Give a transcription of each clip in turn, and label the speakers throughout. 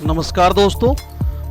Speaker 1: नमस्कार दोस्तों।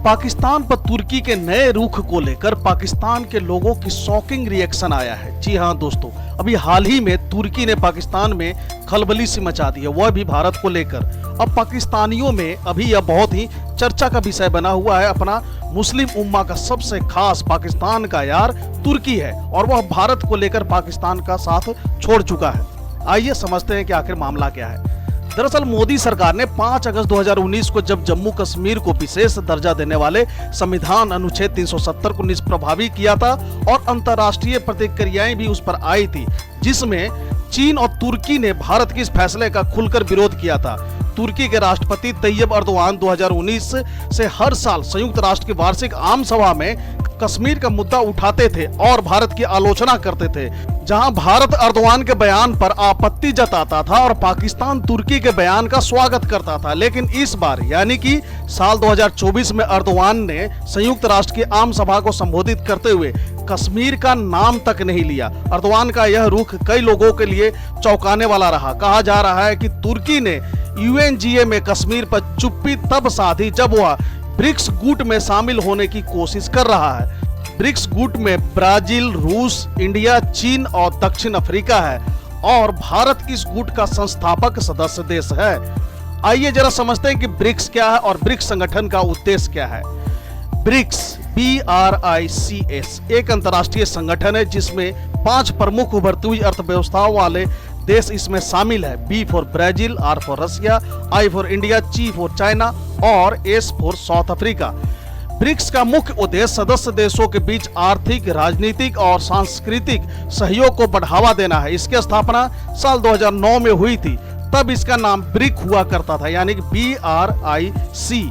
Speaker 1: पाकिस्तान पर तुर्की के नए रुख को लेकर पाकिस्तान के लोगों की शॉकिंग रिएक्शन आया है। जी हां दोस्तों, अभी हाल ही में तुर्की ने पाकिस्तान में खलबली सी मचा दी है, वह भी भारत को लेकर। अब पाकिस्तानियों में अभी यह बहुत ही चर्चा का विषय बना हुआ है। अपना मुस्लिम उम्मा का सबसे खास पाकिस्तान का यार तुर्की है और वह भारत को लेकर पाकिस्तान का साथ छोड़ चुका है। आइए समझते हैं कि आखिर मामला क्या है। दरअसल मोदी सरकार ने 5 अगस्त 2019 को जब जम्मू कश्मीर को विशेष दर्जा देने वाले संविधान अनुच्छेद 370 को निष्प्रभावी किया था और अंतर्राष्ट्रीय प्रतिक्रियाएं भी उस पर आई थी, जिसमें चीन और तुर्की ने भारत के इस फैसले का खुलकर विरोध किया था। तुर्की के राष्ट्रपति तैयब अर्दोआन 2019 से हर साल संयुक्त राष्ट्र की वार्षिक आम सभा में कश्मीर का मुद्दा उठाते थे और भारत की आलोचना करते थे, जहां भारत अर्दोआन के बयान पर आपत्ति जताता था और पाकिस्तान तुर्की के बयान का स्वागत करता था। लेकिन इस बार यानी कि साल 2024 में अर्दोआन ने संयुक्त राष्ट्र की आम सभा को संबोधित करते हुए कश्मीर का नाम तक नहीं लिया। अर्दोआन का यह रुख कई लोगों के लिए चौंकाने वाला रहा। कहा जा रहा है कि तुर्की ने यूएनजीए में कश्मीर पर चुप्पी तब साधी जब वह ब्रिक्स गुट में शामिल होने की कोशिश कर रहा है। ब्रिक्स गुट में ब्राजील, रूस, इंडिया, चीन और दक्षिण अफ्रीका है और भारत इस गुट का संस्थापक सदस्य देश है। आइए जरा समझते हैं कि ब्रिक्स क्या है और ब्रिक्स संगठन का उद्देश्य क्या है। ब्रिक्स BRICS एक अंतर्राष्ट्रीय संगठन है जिसमें 5 प्रमुख उभरती हुई अर्थव्यवस्थाओं वाले देश इसमें शामिल है। B for Brazil, R for Russia, I for India, C for China और S for South Africa. BRICS का मुख्य उद्देश्य सदस्य देशों के बीच आर्थिक, राजनीतिक और सांस्कृतिक सहयोग को बढ़ावा देना है। इसकी स्थापना साल 2009 में हुई थी, तब इसका नाम ब्रिक हुआ करता था, यानी कि BRIC,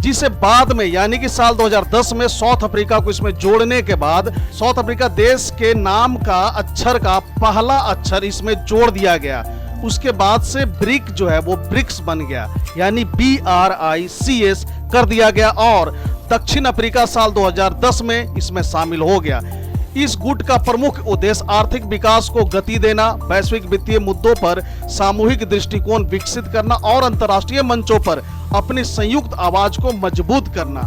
Speaker 1: जिसे बाद में यानी कि साल 2010 में साउथ अफ्रीका को इसमें जोड़ने के बाद साउथ अफ्रीका देश के नाम का अक्षर का पहला अक्षर इसमें जोड़ दिया गया। उसके बाद से ब्रिक जो है वो ब्रिक्स बन गया, यानी BRICS कर दिया गया और दक्षिण अफ्रीका साल 2010 में इसमें शामिल हो गया। इस गुट का प्रमुख उद्देश्य आर्थिक विकास को गति देना, वैश्विक वित्तीय मुद्दों पर सामूहिक दृष्टिकोण विकसित करना और अंतर्राष्ट्रीय मंचों पर अपनी संयुक्त आवाज को मजबूत करना।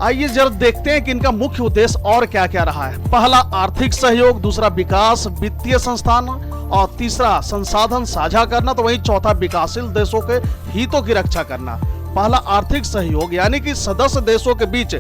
Speaker 1: आइए जरा देखते हैं कि इनका मुख्य उद्देश्य और क्या क्या रहा है। पहला आर्थिक सहयोग, दूसरा विकास वित्तीय संस्थान और तीसरा संसाधन साझा करना, तो वहीं चौथा विकासशील देशों के हितों की रक्षा करना। पहला आर्थिक सहयोग यानी कि सदस्य देशों के बीच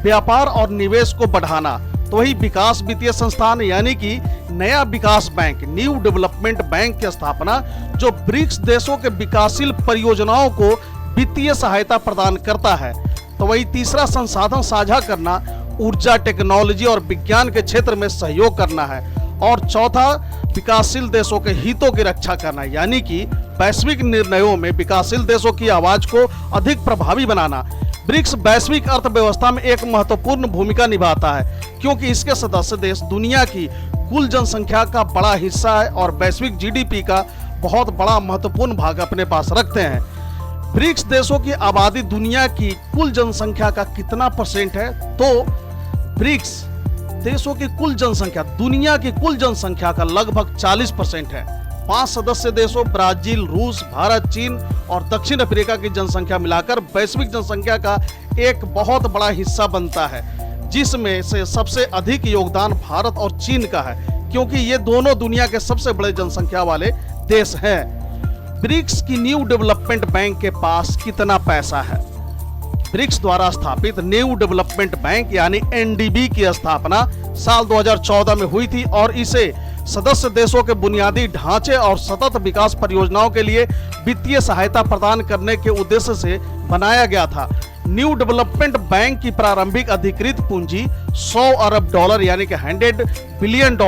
Speaker 1: व्यापार और निवेश को बढ़ाना, तो वही विकास वित्तीय संस्थान यानी कि नया विकास बैंक, न्यू डेवलपमेंट बैंक की स्थापना जो ब्रिक्स देशों के विकासशील परियोजनाओं को वित्तीय सहायता प्रदान करता है। तो वही तीसरा संसाधन साझा करना, ऊर्जा, टेक्नोलॉजी और विज्ञान के क्षेत्र में सहयोग करना है और चौथा विकासशील देशों के हितों की रक्षा करना, यानी कि वैश्विक निर्णयों में विकासशील देशों की आवाज को अधिक प्रभावी बनाना। ब्रिक्स वैश्विक अर्थव्यवस्था में एक महत्वपूर्ण भूमिका निभाता है क्योंकि इसके सदस्य देश दुनिया की कुल जनसंख्या का बड़ा हिस्सा है और वैश्विक GDP का बहुत बड़ा महत्वपूर्ण भाग अपने पास रखते हैं। ब्रिक्स देशों की आबादी दुनिया की कुल जनसंख्या का कितना परसेंट है? तो ब्रिक्स देशों की कुल जनसंख्या दुनिया की कुल जनसंख्या का लगभग 40% है। 5 सदस्य देशों ब्राजील, रूस, भारत, चीन और दक्षिण अफ्रीका की जनसंख्या मिलाकर वैश्विक जनसंख्या का एक बहुत बड़ा हिस्सा बनता है, जिसमें से सबसे अधिक योगदान भारत और चीन का है क्योंकि ये दोनों दुनिया के सबसे बड़े जनसंख्या वाले देश हैं। ब्रिक्स की न्यू डेवलपमेंट बैंक के पास कितना पैसा है? ब्रिक्स द्वारा स्थापित न्यू डेवलपमेंट बैंक यानी NDB की स्थापना साल 2014 में हुई थी और इसे सदस्य देशों के बुनियादी ढांचे और सतत विकास परियोजनाओं के लिए वित्तीय सहायता प्रदान करने के उद्देश्य से बनाया गया था। न्यू डेवलपमेंट बैंक की प्रारंभिक अधिकृत पूंजी $100 अरब यानी कि $100 बिलियन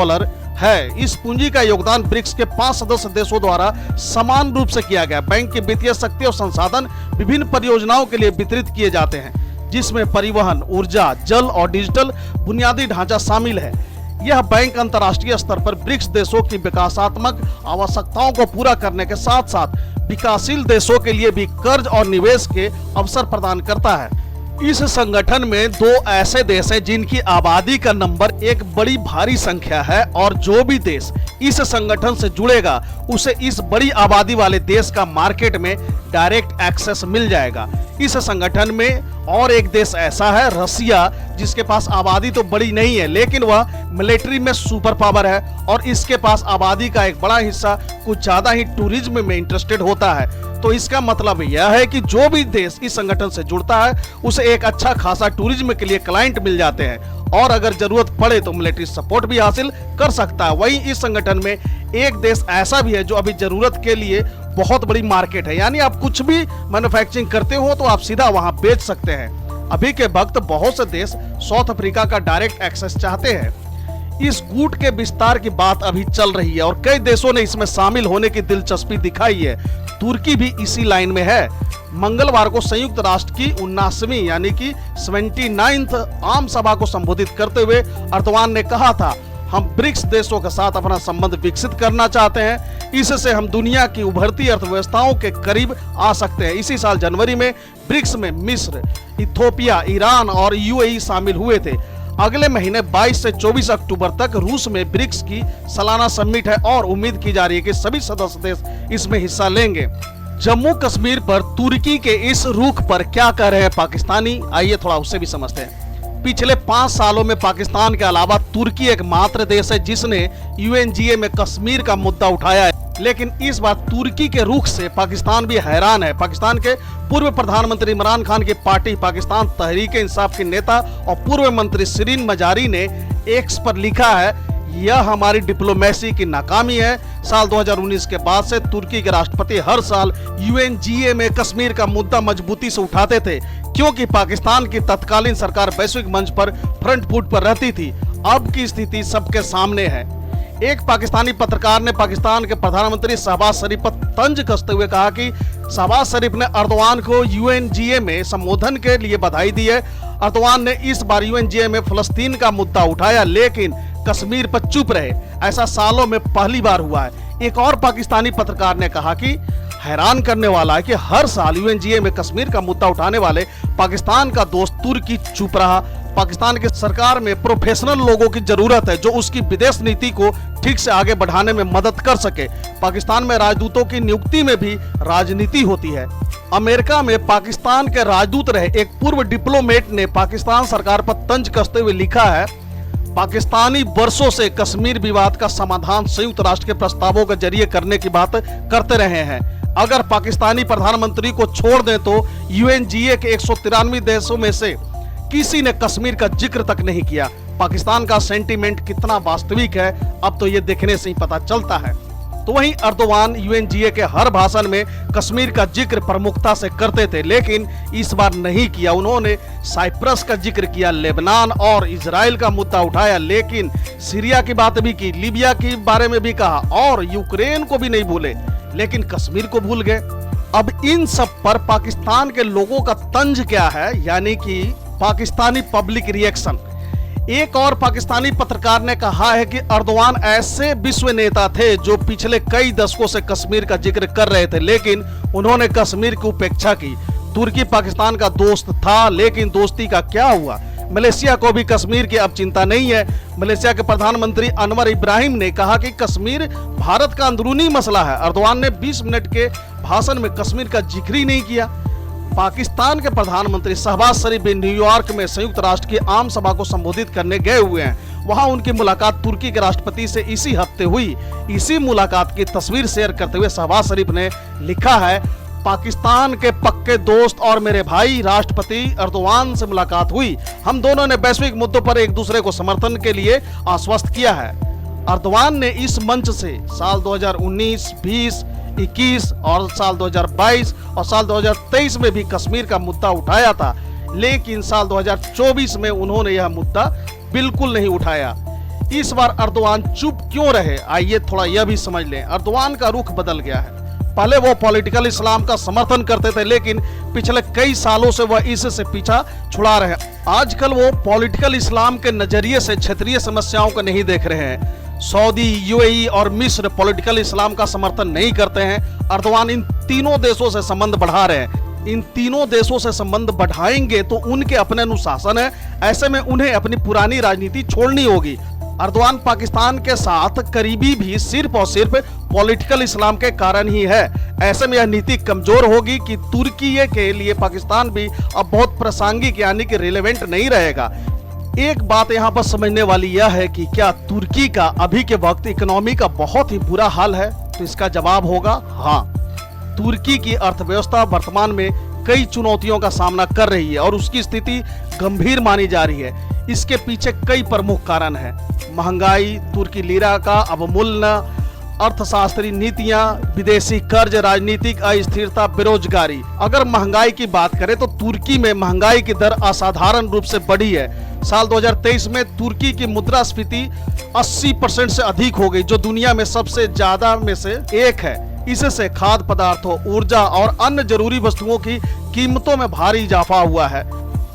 Speaker 1: है। इस पूंजी का योगदान ब्रिक्स के 5 सदस्य देशों द्वारा समान रूप से किया गया। बैंक की वित्तीय शक्ति और संसाधन विभिन्न परियोजनाओं के लिए वितरित किए जाते हैं, जिसमें परिवहन, ऊर्जा, जल और डिजिटल बुनियादी ढांचा शामिल है। यह बैंक अंतर्राष्ट्रीय स्तर पर ब्रिक्स देशों की विकासात्मक आवश्यकताओं को पूरा करने के साथ साथ विकासशील देशों के लिए भी कर्ज और निवेश के अवसर प्रदान करता है। इस संगठन में दो ऐसे देश हैं जिनकी आबादी का नंबर एक बड़ी भारी संख्या है और जो भी देश इस संगठन से जुड़ेगा उसे इस बड़ी आबादी वाले देश का मार्केट में डायरेक्ट एक्सेस मिल जाएगा। इस संगठन में और एक देश ऐसा है रसिया, जिसके पास आबादी तो बड़ी नहीं है लेकिन वह मिलिट्री में सुपर पावर है और इसके पास आबादी का एक बड़ा हिस्सा कुछ ज्यादा ही टूरिज्म में इंटरेस्टेड होता है। तो इसका मतलब यह है कि जो भी देश इस संगठन से जुड़ता है उसे एक अच्छा खासा टूरिज्म के लिए क्लाइंट मिल जाते हैं और अगर जरूरत पड़े तो मिलिट्री सपोर्ट भी हासिल कर सकता है। वहीं इस संगठन में एक देश ऐसा भी है जो अभी जरूरत के लिए बहुत बड़ी मार्केट है, यानी आप कुछ भी मैन्युफैक्चरिंग करते हो तो आप सीधा वहां बेच सकते हैं। अभी के वक्त बहुत से देश साउथ अफ्रीका का डायरेक्ट एक्सेस चाहते हैं। इस गुट के विस्तार की बात अभी चल रही है और कई देशों ने इसमें शामिल होने की दिलचस्पी दिखाई है। तुर्की भी इसी लाइन में है। मंगलवार को संयुक्त राष्ट्र की 79वीं यानी कि 79th आम सभा को संबोधित करते हुए अर्दवान ने कहा था, हम ब्रिक्स देशों के साथ अपना संबंध विकसित करना चाहते हैं, इससे हम दुनिया की उभरती अर्थव्यवस्थाओं के करीब आ सकते हैं। इसी साल जनवरी में ब्रिक्स में मिस्र, इथियोपिया, ईरान और यूएई शामिल हुए थे। अगले महीने 22 से 24 अक्टूबर तक रूस में ब्रिक्स की सालाना समिट है और उम्मीद की जा रही है कि सभी सदस्य देश इसमें हिस्सा लेंगे। जम्मू कश्मीर पर तुर्की के इस रुख पर क्या कह रहे हैं पाकिस्तानी, आइए थोड़ा उससे भी समझते हैं। पिछले 5 सालों में पाकिस्तान के अलावा तुर्की एकमात्र देश है जिसने यूएनजीए में कश्मीर का मुद्दा उठाया है, लेकिन इस बार तुर्की के रुख से पाकिस्तान भी हैरान है। पाकिस्तान के पूर्व प्रधानमंत्री इमरान खान की पार्टी पाकिस्तान तहरीक-ए-इंसाफ के नेता और पूर्व मंत्री शिरीन मजारी ने एक्स पर लिखा है, यह हमारी डिप्लोमेसी की नाकामी है। साल 2019 के बाद से तुर्की के राष्ट्रपति हर साल यूएनजीए में कश्मीर का मुद्दा मजबूती से उठाते थे क्योंकि पाकिस्तान की तत्कालीन सरकार वैश्विक मंच पर फ्रंट फुट पर रहती थी। अब की स्थिति सबके सामने है। एक पाकिस्तानी पत्रकार ने पाकिस्तान के प्रधानमंत्री शहबाज शरीफ पर तंज कसते हुए कहा कि शहबाज शरीफ ने अर्दवान को यूएनजीए में संबोधन के लिए बधाई दी है। अर्दवान ने इस बार यूएनजीए में फलस्तीन का मुद्दा उठाया लेकिन कश्मीर पर चुप रहे। ऐसा सालों में पहली बार हुआ है। एक और पाकिस्तानी पत्रकार ने कहा कि हैरान करने वाला है कि हर साल यूएनजीए में कश्मीर का मुद्दा उठाने वाले पाकिस्तान का दोस्त तुर्की चुप रहा। पाकिस्तान की सरकार में प्रोफेशनल लोगों की जरूरत है जो उसकी विदेश नीति को ठीक से आगे बढ़ाने में मदद कर सके। पाकिस्तान में राजदूतों की नियुक्ति में भी राजनीति होती है। अमेरिका में पाकिस्तान के राजदूत रहे एक पूर्व डिप्लोमेट ने पाकिस्तान सरकार पर तंज कसते हुए लिखा है, पाकिस्तानी वर्षों से कश्मीर विवाद का समाधान संयुक्त राष्ट्र के प्रस्तावों के जरिए करने की बात करते रहे हैं। अगर पाकिस्तानी प्रधानमंत्री को छोड़ दें तो यूएनजीए के 193 देशों में से किसी ने कश्मीर का जिक्र तक नहीं किया। पाकिस्तान का सेंटीमेंट कितना वास्तविक है अब तो ये देखने से ही पता चलता है। तो वहीं अर्दवान यूएनजीए के हर भाषण में कश्मीर का जिक्र प्रमुखता से करते थे लेकिन इस बार नहीं किया। उन्होंने साइप्रस का जिक्र किया, लेबनान और इजराइल का मुद्दा उठाया लेकिन सीरिया की बात भी की, लीबिया के बारे में भी कहा और यूक्रेन को भी नहीं भूले, लेकिन कश्मीर को भूल गए। अब इन सब पर पाकिस्तान के लोगों का तंज क्या है, यानी कि पाकिस्तानी पब्लिक रिएक्शन। एक और पाकिस्तानी पत्रकार ने कहा है कि अर्दवान ऐसे विश्व नेता थे जो पिछले कई दशकों से कश्मीर का जिक्र कर रहे थे लेकिन उन्होंने कश्मीर की उपेक्षा की। तुर्की पाकिस्तान का दोस्त था लेकिन दोस्ती का क्या हुआ? मलेशिया को भी कश्मीर की अब चिंता नहीं है। मलेशिया के प्रधानमंत्री अनवर इब्राहिम ने कहा कि कश्मीर भारत का अंदरूनी मसला है। अर्दवान ने 20 मिनट के भाषण में कश्मीर का जिक्र ही नहीं किया। पाकिस्तान के प्रधानमंत्री शहबाज शरीफ भी न्यूयॉर्क में संयुक्त राष्ट्र की आम सभा को संबोधित करने गए हुए हैं। वहां उनकी मुलाकात तुर्की के राष्ट्रपति से इसी हफ्ते हुई। इसी मुलाकात की तस्वीर शेयर करते हुए शहबाज शरीफ ने लिखा है, पाकिस्तान के पक्के दोस्त और मेरे भाई राष्ट्रपति अर्दवान से मुलाकात हुई। हम दोनों ने वैश्विक मुद्दों पर एक दूसरे को समर्थन के लिए आश्वस्त किया है। अर्दवान ने इस मंच से साल 2019, 20, 21 और साल 2022 और साल 2023 में भी कश्मीर का मुद्दा उठाया था लेकिन साल 2024 में उन्होंने यह मुद्दा बिल्कुल नहीं उठाया। इस बार अर्दवान चुप क्यों रहे, आइए थोड़ा यह भी समझ लें। अर्दवान का रुख बदल गया है। पहले वो पॉलिटिकल इस्लाम का समर्थन करते थे लेकिन पिछले कई सालों से वह इससे पीछा छुड़ा रहे हैं। आजकल वो पॉलिटिकल इस्लाम के नजरिए से क्षेत्रीय समस्याओं को नहीं देख रहे हैं। सऊदी, यूएई और मिस्र पॉलिटिकल इस्लाम का समर्थन नहीं करते हैं। अर्दवान इन तीनों देशों से संबंध बढ़ा रहे हैं। इन तीनों देशों से संबंध बढ़ाएंगे तो उनके अपने अनुशासन है, ऐसे में उन्हें अपनी पुरानी राजनीति छोड़नी होगी। अर्दवान पाकिस्तान के साथ करीबी भी सिर्फ और सिर्फ पॉलिटिकल इस्लाम के कारण ही है। ऐसे में यह नीति कमजोर होगी कि तुर्की के लिए पाकिस्तान भी अब बहुत प्रासंगिक यानी कि रिलेवेंट नहीं रहेगा। एक बात यहाँ पर समझने वाली यह है कि क्या तुर्की का अभी के वक्त इकोनॉमी का बहुत ही बुरा हाल है, तो इसका जवाब होगा हाँ। तुर्की की अर्थव्यवस्था वर्तमान में कई चुनौतियों का सामना कर रही है और उसकी स्थिति गंभीर मानी जा रही है। इसके पीछे कई प्रमुख कारण हैं। महंगाई, तुर्की लीरा का अवमूल्यन, अर्थशास्त्री नीतियां, विदेशी कर्ज, राजनीतिक अस्थिरता, बेरोजगारी। अगर महंगाई की बात करें तो तुर्की में महंगाई की दर असाधारण रूप से बढ़ी है। साल 2023 में तुर्की की मुद्रास्फीति 80% से अधिक हो गई, जो दुनिया में सबसे ज्यादा में से एक है। इससे खाद्य पदार्थों, ऊर्जा और अन्य जरूरी वस्तुओं की कीमतों में भारी इजाफा हुआ है।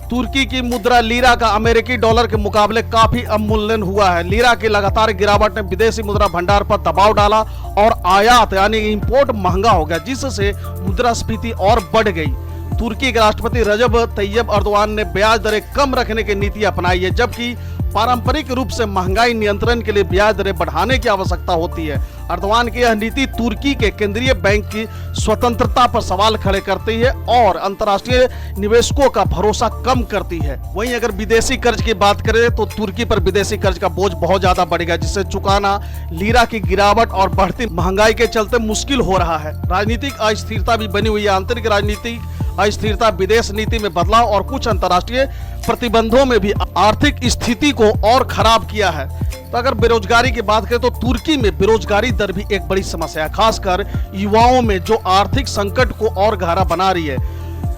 Speaker 1: तुर्की की मुद्रा लीरा का अमेरिकी डॉलर के मुकाबले काफी अवमूल्यन हुआ है। लीरा की लगातार गिरावट ने विदेशी मुद्रा भंडार पर दबाव डाला और आयात यानी इंपोर्ट महंगा हो गया, जिससे मुद्रास्फीति और बढ़ गई। तुर्की के राष्ट्रपति रजब तैयब अर्दवान ने ब्याज दरें कम रखने की नीति अपनाई है, जबकि पारंपरिक रूप से महंगाई नियंत्रण के लिए ब्याज दरें बढ़ाने की आवश्यकता होती है। अर्दवान की यह नीति तुर्की के केंद्रीय बैंक की स्वतंत्रता पर सवाल खड़े करती है और अंतर्राष्ट्रीय निवेशकों का भरोसा कम करती है। वहीं अगर विदेशी कर्ज की बात करें तो तुर्की पर विदेशी कर्ज का बोझ बहुत ज्यादा बढ़ेगा, जिससे चुकाना लीरा की गिरावट और बढ़ती महंगाई के चलते मुश्किल हो रहा है। राजनीतिक अस्थिरता भी बनी हुई है। आंतरिक राजनीतिक अस्थिरता, विदेश नीति में बदलाव और कुछ अंतर्राष्ट्रीय प्रतिबंधों में भी आर्थिक स्थिति को और खराब किया है। तो अगर बेरोजगारी की बात करें तो तुर्की में बेरोजगारी दर भी एक बड़ी समस्या है, खासकर युवाओं में, जो आर्थिक संकट को और गहरा बना रही है।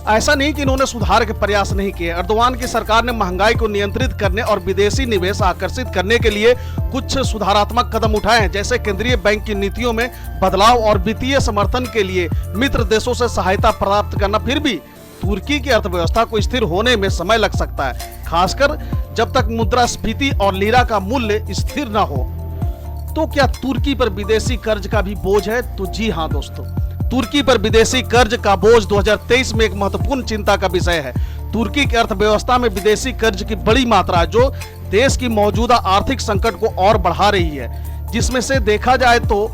Speaker 1: ऐसा नहीं कि इन्होंने सुधार के प्रयास नहीं किए। अर्दवान की सरकार ने महंगाई को नियंत्रित करने और विदेशी निवेश आकर्षित करने के लिए कुछ सुधारात्मक कदम उठाए हैं, जैसे केंद्रीय बैंक की नीतियों में बदलाव और वित्तीय समर्थन के लिए मित्र देशों से सहायता प्राप्त करना। फिर भी तुर्की की अर्थव्यवस्था को स्थिर होने में समय लग सकता है, खासकर जब तक मुद्रास्फीति और लीरा का मूल्य स्थिर न हो। तो क्या तुर्की पर विदेशी कर्ज का भी बोझ है? तो जी हाँ दोस्तों, तुर्की पर विदेशी कर्ज का बोझ 2023 में एक महत्वपूर्ण चिंता का विषय है। तुर्की की अर्थव्यवस्था में विदेशी कर्ज की बड़ी मात्रा जो देश की मौजूदा आर्थिक संकट को और बढ़ा रही है, जिसमें से देखा जाए तो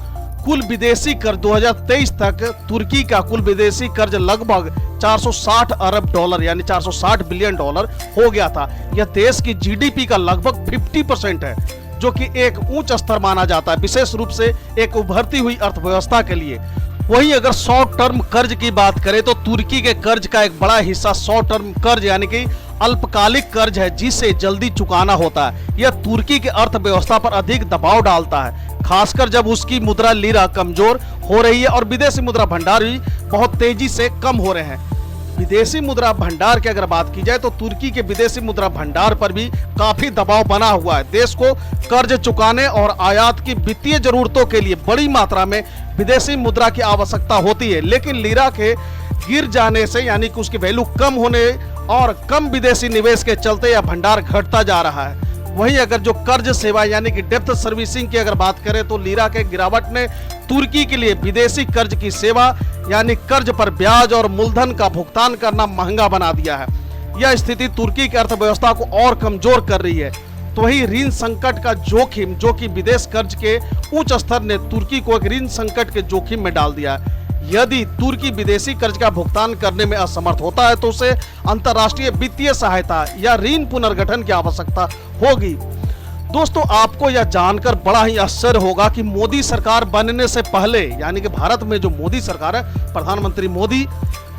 Speaker 1: कुल विदेशी कर्ज 2023 तक तुर्की का कुल विदेशी कर्ज लगभग 460 अरब डॉलर यानी 460 बिलियन डॉलर हो गया था। यह देश की जीडीपी का लगभग 50% है, जो कि एक उच्च स्तर माना जाता है, विशेष रूप से एक उभरती हुई अर्थव्यवस्था के लिए। वहीं अगर शॉर्ट टर्म कर्ज की बात करें तो तुर्की के कर्ज का एक बड़ा हिस्सा शॉर्ट टर्म कर्ज यानी कि अल्पकालिक कर्ज है, जिसे जल्दी चुकाना होता है। यह तुर्की की अर्थव्यवस्था पर अधिक दबाव डालता है, खासकर जब उसकी मुद्रा लीरा कमजोर हो रही है और विदेशी मुद्रा भंडार भी बहुत तेजी से कम हो रहे हैं। विदेशी मुद्रा भंडार की अगर बात की जाए तो तुर्की के विदेशी मुद्रा भंडार पर भी काफी दबाव बना हुआ है। देश को कर्ज चुकाने और आयात की वित्तीय जरूरतों के लिए बड़ी मात्रा में विदेशी मुद्रा की आवश्यकता होती है, लेकिन लीरा के गिर जाने से यानी कि उसकी वैल्यू कम होने और कम विदेशी निवेश के चलते यह भंडार घटता जा रहा है। वहीं अगर जो कर्ज सेवा यानी कि डेप्थ सर्विसिंग की अगर बात करें तो लीरा के गिरावट ने तुर्की के लिए विदेशी कर्ज की सेवा यानी कर्ज पर ब्याज और मूलधन का भुगतान करना महंगा बना दिया है। यह स्थिति तुर्की की अर्थव्यवस्था को और कमजोर कर रही है। तो वही ऋण संकट का जोखिम, जो कि विदेश कर्ज के उच्च स्तर ने तुर्की को एक ऋण संकट के जोखिम में डाल दिया है। यदि तुर्की विदेशी कर्ज का भुगतान करने में असमर्थ होता है तो उसे अंतर्राष्ट्रीय वित्तीय सहायता या ऋण पुनर्गठन की आवश्यकता होगी। दोस्तों, आपको यह जानकर बड़ा ही आश्चर्य होगा कि मोदी सरकार बनने से पहले यानी कि भारत में जो मोदी सरकार है, प्रधानमंत्री मोदी,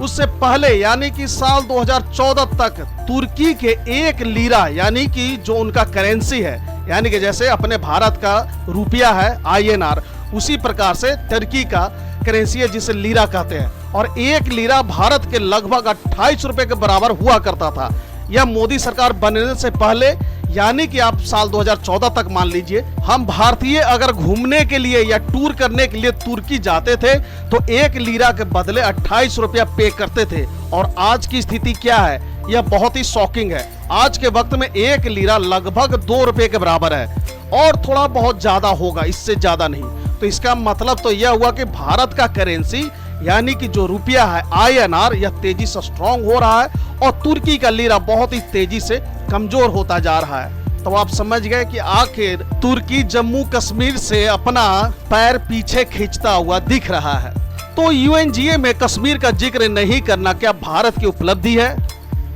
Speaker 1: उससे पहले यानी कि साल 2014 तक तुर्की के एक लीरा यानी कि जो उनका करेंसी है, यानी कि जैसे अपने भारत का रुपया है INR, उसी प्रकार से तुर्की का करेंसी है जिसे लीरा कहते हैं, और एक लीरा भारत के लगभग 28 रुपए के बराबर हुआ करता था। यह मोदी सरकार बनने से पहले यानी कि आप साल 2014 तक मान लीजिए। हम भारतीय अगर घूमने के लिए या टूर करने के लिए तुर्की जाते थे तो एक लीरा के बदले 28 रुपया पे करते थे, और आज की स्थिति क्या है, यह बहुत ही शॉकिंग है। आज के वक्त में एक लीरा लगभग 2 रुपए के बराबर है, और थोड़ा बहुत ज्यादा होगा, इससे ज्यादा नहीं। तो इसका मतलब तो यह हुआ कि भारत का करेंसी यानी कि जो रुपया है INR यह तेजी से स्ट्रांग हो रहा है और तुर्की का लीरा बहुत ही तेजी से कमजोर होता जा रहा है। तो आप समझ गए कि आखिर तुर्की जम्मू कश्मीर से अपना पैर पीछे खींचता हुआ दिख रहा है। तो UNGA में कश्मीर का जिक्र नहीं करना क्या भारत की उपलब्धि है?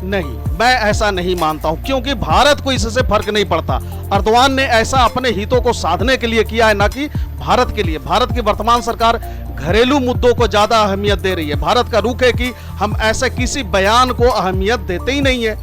Speaker 1: नहीं, मैं ऐसा नहीं मानता हूं, क्योंकि भारत को इससे फर्क नहीं पड़ता। अर्दवान ने ऐसा अपने हितों को साधने के लिए किया है, ना कि भारत के लिए। भारत की वर्तमान सरकार घरेलू मुद्दों को ज्यादा अहमियत दे रही है। भारत का रुख है कि हम ऐसे किसी बयान को अहमियत देते ही नहीं है।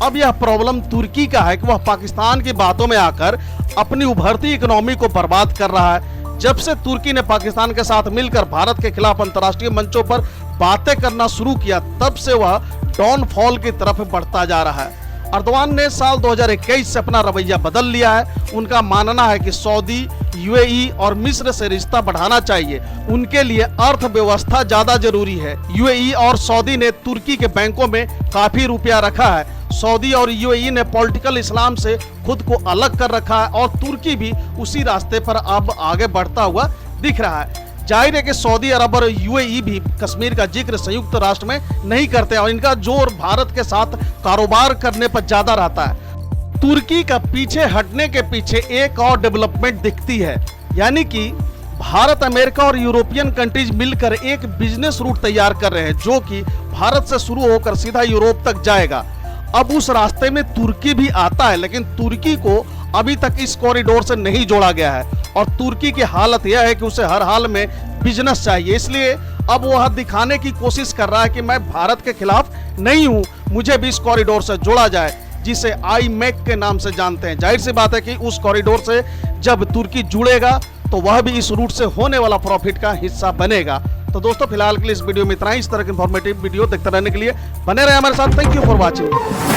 Speaker 1: अब यह प्रॉब्लम तुर्की का है कि वह पाकिस्तान की बातों में आकर अपनी उभरती इकोनॉमी को बर्बाद कर रहा है। जब से तुर्की ने पाकिस्तान के साथ मिलकर भारत के खिलाफ अंतर्राष्ट्रीय मंचों पर बातें करना शुरू किया, तब से वह डाउनफॉल की तरफ बढ़ता जा रहा है। अर्दवान ने साल 2021 से अपना रवैया बदल लिया है। उनका मानना है कि सऊदी, UAE और मिस्र से रिश्ता बढ़ाना चाहिए। उनके लिए अर्थव्यवस्था ज्यादा जरूरी है। UAE और सऊदी ने तुर्की के बैंकों में काफी रुपया रखा है। सऊदी और UAE ने पॉलिटिकल इस्लाम से खुद को अलग कर रखा है और तुर्की भी उसी रास्ते पर अब आगे बढ़ता हुआ दिख रहा है। जाहिर है कि सऊदी अरब और UAE भी कश्मीर का जिक्र संयुक्त राष्ट्र में नहीं करते और इनका जोर भारत के साथ कारोबार करने पर ज्यादा रहता है। तुर्की का पीछे हटने के पीछे एक और डेवलपमेंट दिखती है, यानी कि भारत, अमेरिका और यूरोपियन कंट्रीज मिलकर एक बिजनेस रूट तैयार कर रहे हैं, जो कि भारत से शुरू होकर सीधा यूरोप तक जाएगा। अब उस रास्ते में तुर्की भी आता है, लेकिन तुर्की को अभी तक इस कॉरिडोर से नहीं जोड़ा गया है और तुर्की की हालत यह है कि उसे हर हाल में बिजनेस चाहिए। इसलिए अब वह दिखाने की कोशिश कर रहा है कि मैं भारत के खिलाफ नहीं हूं, मुझे भी इस कॉरिडोर से जोड़ा जाए, जिसे IMEC के नाम से जानते हैं। जाहिर सी बात है कि उस कॉरिडोर से जब तुर्की जुड़ेगा तो वह भी इस रूट से होने वाला प्रॉफिट का हिस्सा बनेगा। तो दोस्तों, फिलहाल के लिए इस वीडियो में इतना ही। इस तरह की इंफॉर्मेटिव वीडियो देखते रहने के लिए बने रहे हमारे साथ। Thank you for watching.